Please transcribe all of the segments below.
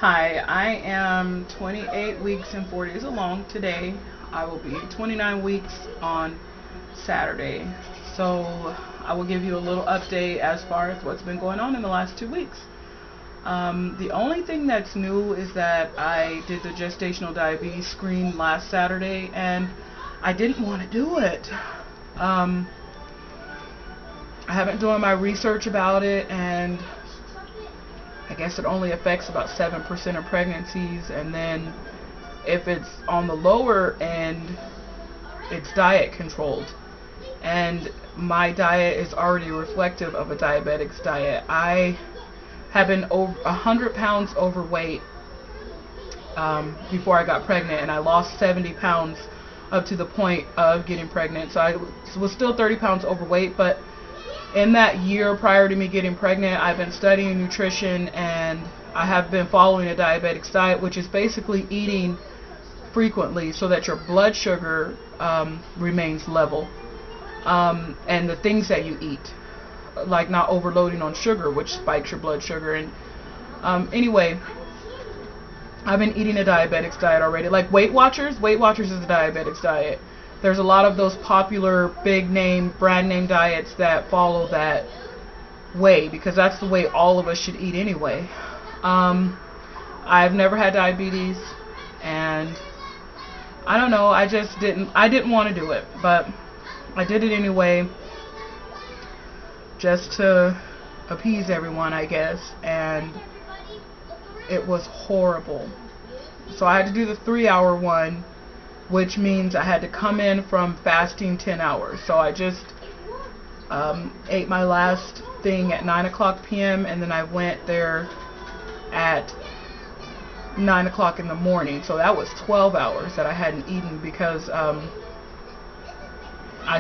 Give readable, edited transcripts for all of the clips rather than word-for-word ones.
Hi, I am 28 weeks and 4 days along today. I will be 29 weeks on Saturday. So I will give you a little update as far as what's been going on in the last 2 weeks. The only thing that's new is that I did the gestational diabetes screen last Saturday and I didn't want to do it. Um, I haven't done my research about it, and I guess it only affects about 7% of pregnancies, and then if it's on the lower end, it's diet controlled. And my diet is already reflective of a diabetic's diet. I have been over 100 pounds overweight before I got pregnant, and I lost 70 pounds up to the point of getting pregnant. So I was still 30 pounds overweight, but in that year prior to me getting pregnant, I've been studying nutrition, and I have been following a diabetic diet, which is basically eating frequently so that your blood sugar remains level, and the things that you eat, like not overloading on sugar, which spikes your blood sugar. And anyway, I've been eating a diabetic's diet already. Like Weight Watchers is a diabetic's diet. There's a lot of those popular big name, brand name diets that follow that way, because that's the way all of us should eat anyway. I've never had diabetes, and I don't know, I didn't want to do it, but I did it anyway, just to appease everyone, I guess, and it was horrible. So I had to do the 3-hour one, which means I had to come in from fasting 10 hours. So I just ate my last thing at 9 o'clock p.m. and then I went there at 9 o'clock in the morning. So that was 12 hours that I hadn't eaten, because I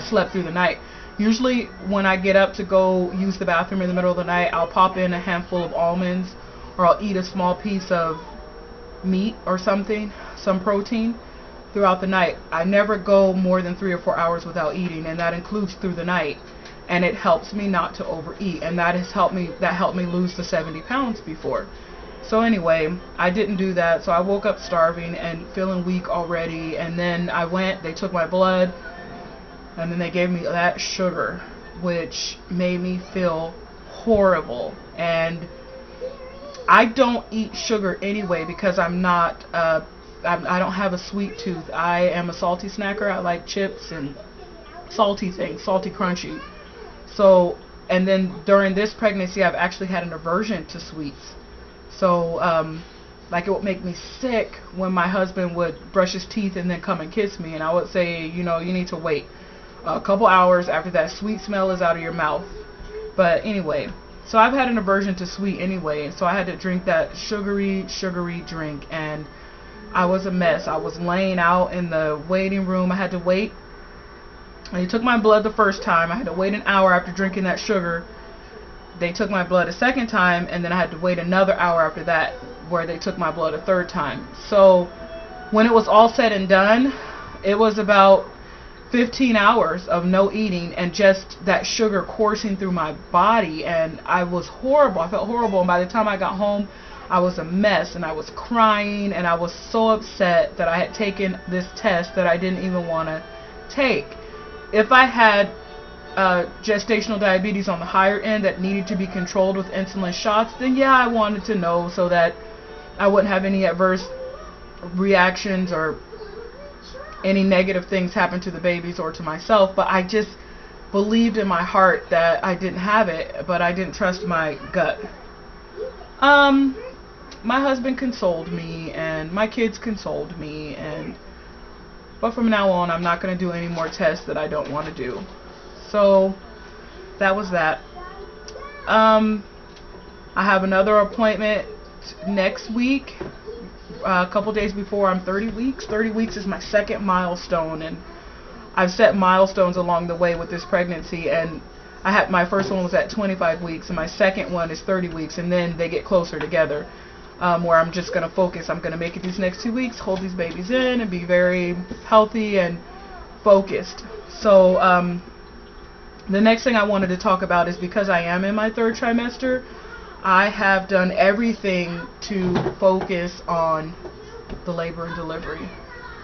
slept through the night. Usually when I get up to go use the bathroom in the middle of the night, I'll pop in a handful of almonds, or I'll eat a small piece of meat or something, some protein, throughout the night. I never go more than 3 or 4 hours without eating, and that includes through the night. And it helps me not to overeat, and that helped me lose the 70 pounds before. So anyway, I didn't do that, so I woke up starving and feeling weak already, and then they took my blood, and then they gave me that sugar, which made me feel horrible. And I don't eat sugar anyway, because I don't have a sweet tooth. I am a salty snacker. I like chips and salty things, salty crunchy. So, and then during this pregnancy, I've actually had an aversion to sweets. So, like, it would make me sick when my husband would brush his teeth and then come and kiss me, and I would say, you need to wait a couple hours after that sweet smell is out of your mouth. But anyway, so I've had an aversion to sweet anyway, so I had to drink that sugary drink, and I was a mess. I was laying out in the waiting room. I had to wait. They took my blood the first time. I had to wait an hour after drinking that sugar. They took my blood a second time, and then I had to wait another hour after that, where they took my blood a third time. So when it was all said and done, it was about 15 hours of no eating and just that sugar coursing through my body, and I was horrible. I felt horrible, and by the time I got home, I was a mess, and I was crying, and I was so upset that I had taken this test that I didn't even want to take. If I had gestational diabetes on the higher end that needed to be controlled with insulin shots, then yeah, I wanted to know so that I wouldn't have any adverse reactions or any negative things happen to the babies or to myself. But I just believed in my heart that I didn't have it, but I didn't trust my gut. My husband consoled me, and my kids consoled me, but from now on, I'm not going to do any more tests that I don't want to do. So that was that. I have another appointment next week, a couple days before I'm 30 weeks. 30 weeks is my second milestone, and I've set milestones along the way with this pregnancy, and my first one was at 25 weeks, and my second one is 30 weeks, and then they get closer together, where I'm just going to focus. I'm going to make it these next 2 weeks, hold these babies in, and be very healthy and focused. So the next thing I wanted to talk about is, because I am in my third trimester, I have done everything to focus on the labor and delivery.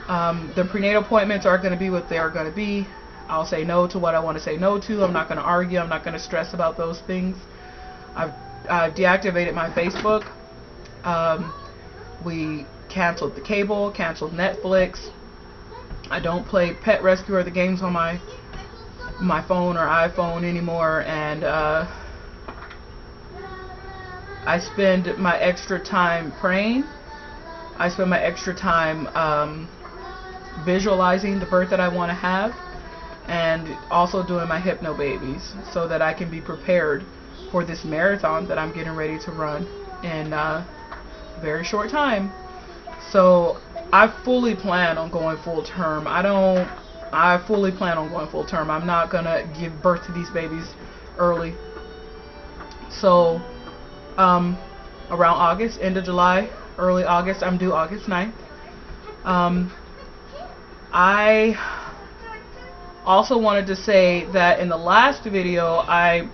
The prenatal appointments are going to be what they are going to be. I'll say no to what I want to say no to. I'm not going to argue. I'm not going to stress about those things. I've deactivated my Facebook. We canceled the cable, canceled Netflix. I don't play Pet Rescue or the games on my phone or iPhone anymore, and I spend my extra time praying. I spend my extra time visualizing the birth that I want to have, and also doing my hypno babies so that I can be prepared for this marathon that I'm getting ready to run in a very short time. So I fully plan on going full term. I fully plan on going full term. I'm not gonna give birth to these babies early. So around August, end of July, early August, I'm due August 9th. I also wanted to say that in the last video I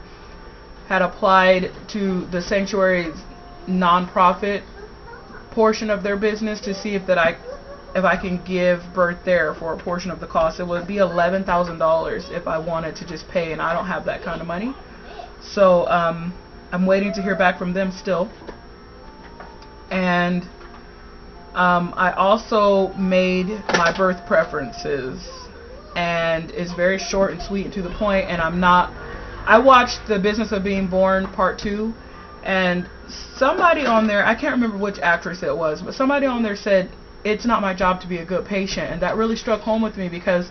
had applied to the Sanctuary's nonprofit portion of their business to see if I can give birth there for a portion of the cost. It would be $11,000 if I wanted to just pay, and I don't have that kind of money. So I'm waiting to hear back from them still. And I also made my birth preferences, and it's very short and sweet and to the point. And I watched The Business of Being Born Part 2, and somebody on there, I can't remember which actress it was, but somebody on there said, it's not my job to be a good patient. And that really struck home with me, because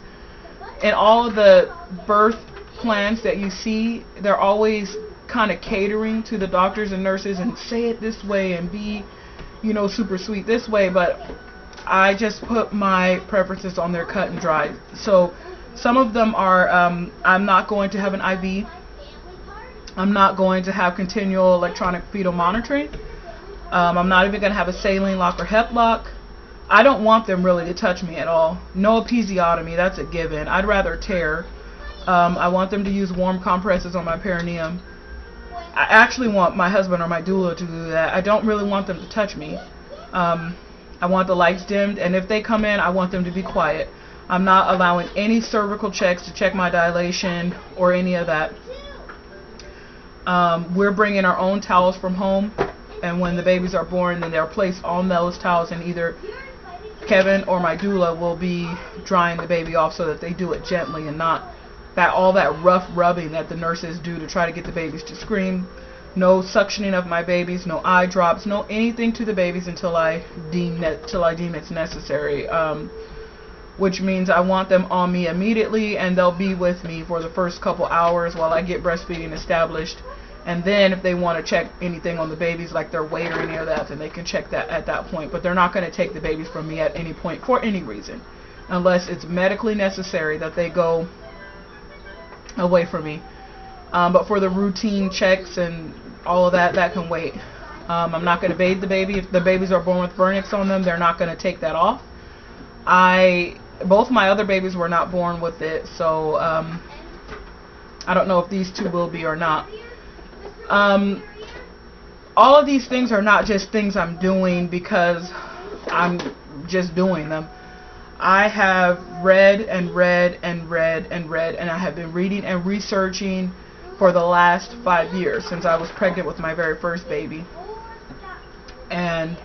in all of the birth plans that you see, they're always kind of catering to the doctors and nurses and say it this way and be, super sweet this way. But I just put my preferences on there cut and dry. So some of them are, I'm not going to have an IV. I'm not going to have continual electronic fetal monitoring. I'm not even going to have a saline lock or hep lock. I don't want them really to touch me at all. No episiotomy, that's a given. I'd rather tear. I want them to use warm compresses on my perineum. I actually want my husband or my doula to do that. I don't really want them to touch me. I want the lights dimmed, and if they come in, I want them to be quiet. I'm not allowing any cervical checks to check my dilation or any of that. We're bringing our own towels from home, and when the babies are born, then they're placed on those towels, and either Kevin or my doula will be drying the baby off so that they do it gently and not all that rough rubbing that the nurses do to try to get the babies to scream. No suctioning of my babies, no eye drops, no anything to the babies until I deem it's necessary. Which means I want them on me immediately, and they'll be with me for the first couple hours while I get breastfeeding established. And then if they want to check anything on the babies, like their weight or any of that, then they can check that at that point. But they're not going to take the babies from me at any point for any reason, unless it's medically necessary that they go away from me. But for the routine checks and all of that, that can wait. I'm not going to bathe the baby. If the babies are born with vernix on them, they're not going to take that off. Both my other babies were not born with it, so I don't know if these two will be or not. All of these things are not just things I'm doing because I'm just doing them. I have read and read and read and read, and I have been reading and researching for the last 5 years, since I was pregnant with my very first baby. And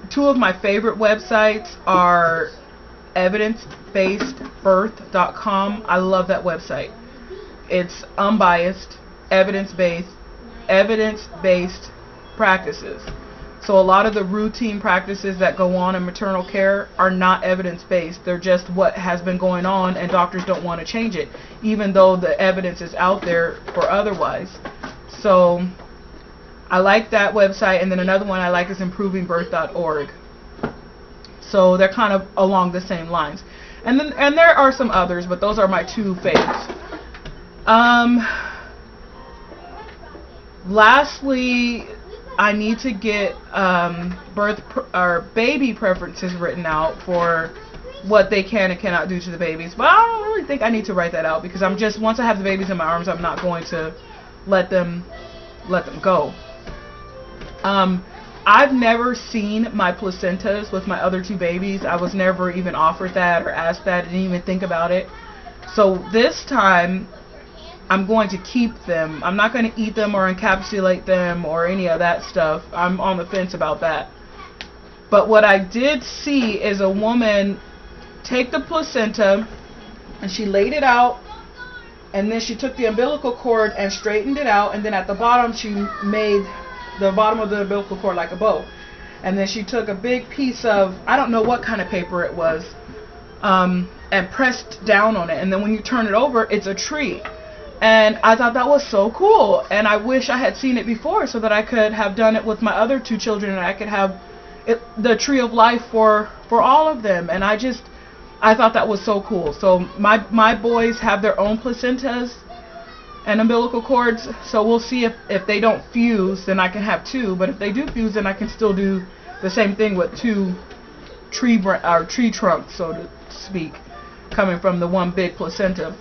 two of my favorite websites are evidencebasedbirth.com. I love that website. It's unbiased, evidence-based practices. So a lot of the routine practices that go on in maternal care are not evidence-based. They're just what has been going on, and doctors don't want to change it, even though the evidence is out there for otherwise. So I like that website, and then another one I like is improvingbirth.org. So they're kind of along the same lines. And there are some others, but those are my two favorites. Lastly, I need to get baby preferences written out for what they can and cannot do to the babies. But I don't really think I need to write that out, because once I have the babies in my arms, I'm not going to let them let them go. I've never seen my placentas with my other two babies. I was never even offered that or asked that. I didn't even think about it. So this time, I'm going to keep them. I'm not going to eat them or encapsulate them or any of that stuff. I'm on the fence about that. But what I did see is a woman take the placenta and she laid it out, and then she took the umbilical cord and straightened it out, and then at the bottom she made the bottom of the umbilical cord like a bow. And then she took a big piece of, I don't know what kind of paper it was, and pressed down on it, and then when you turn it over, it's a tree. And I thought that was so cool, and I wish I had seen it before so that I could have done it with my other two children, and I could have the tree of life for all of them. And I thought that was so cool. So my boys have their own placentas and umbilical cords, so we'll see if they don't fuse, then I can have two. But if they do fuse, then I can still do the same thing with two tree trunks, so to speak, coming from the one big placenta.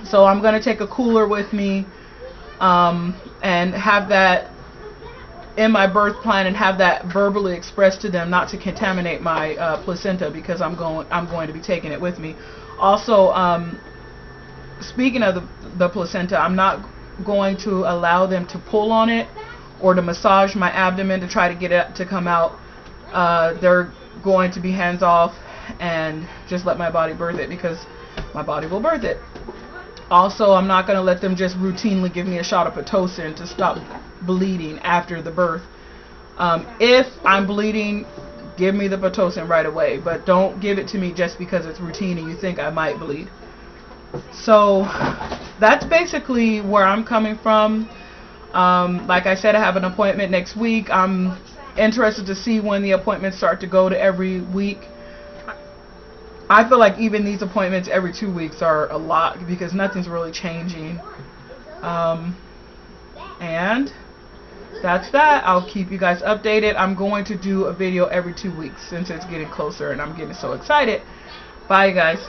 So I'm going to take a cooler with me and have that in my birth plan and have that verbally expressed to them, not to contaminate my placenta, because I'm going to be taking it with me. Also, speaking of the placenta, I'm not going to allow them to pull on it or to massage my abdomen to try to get it to come out. They're going to be hands off and just let my body birth it, because my body will birth it. Also, I'm not going to let them just routinely give me a shot of Pitocin to stop bleeding after the birth. If I'm bleeding, give me the Pitocin right away, but don't give it to me just because it's routine and you think I might bleed. So that's basically where I'm coming from. Like I said, I have an appointment next week. I'm interested to see when the appointments start to go to every week. I feel like even these appointments every 2 weeks are a lot, because nothing's really changing. And that's that. I'll keep you guys updated. I'm going to do a video every 2 weeks since it's getting closer and I'm getting so excited. Bye, guys.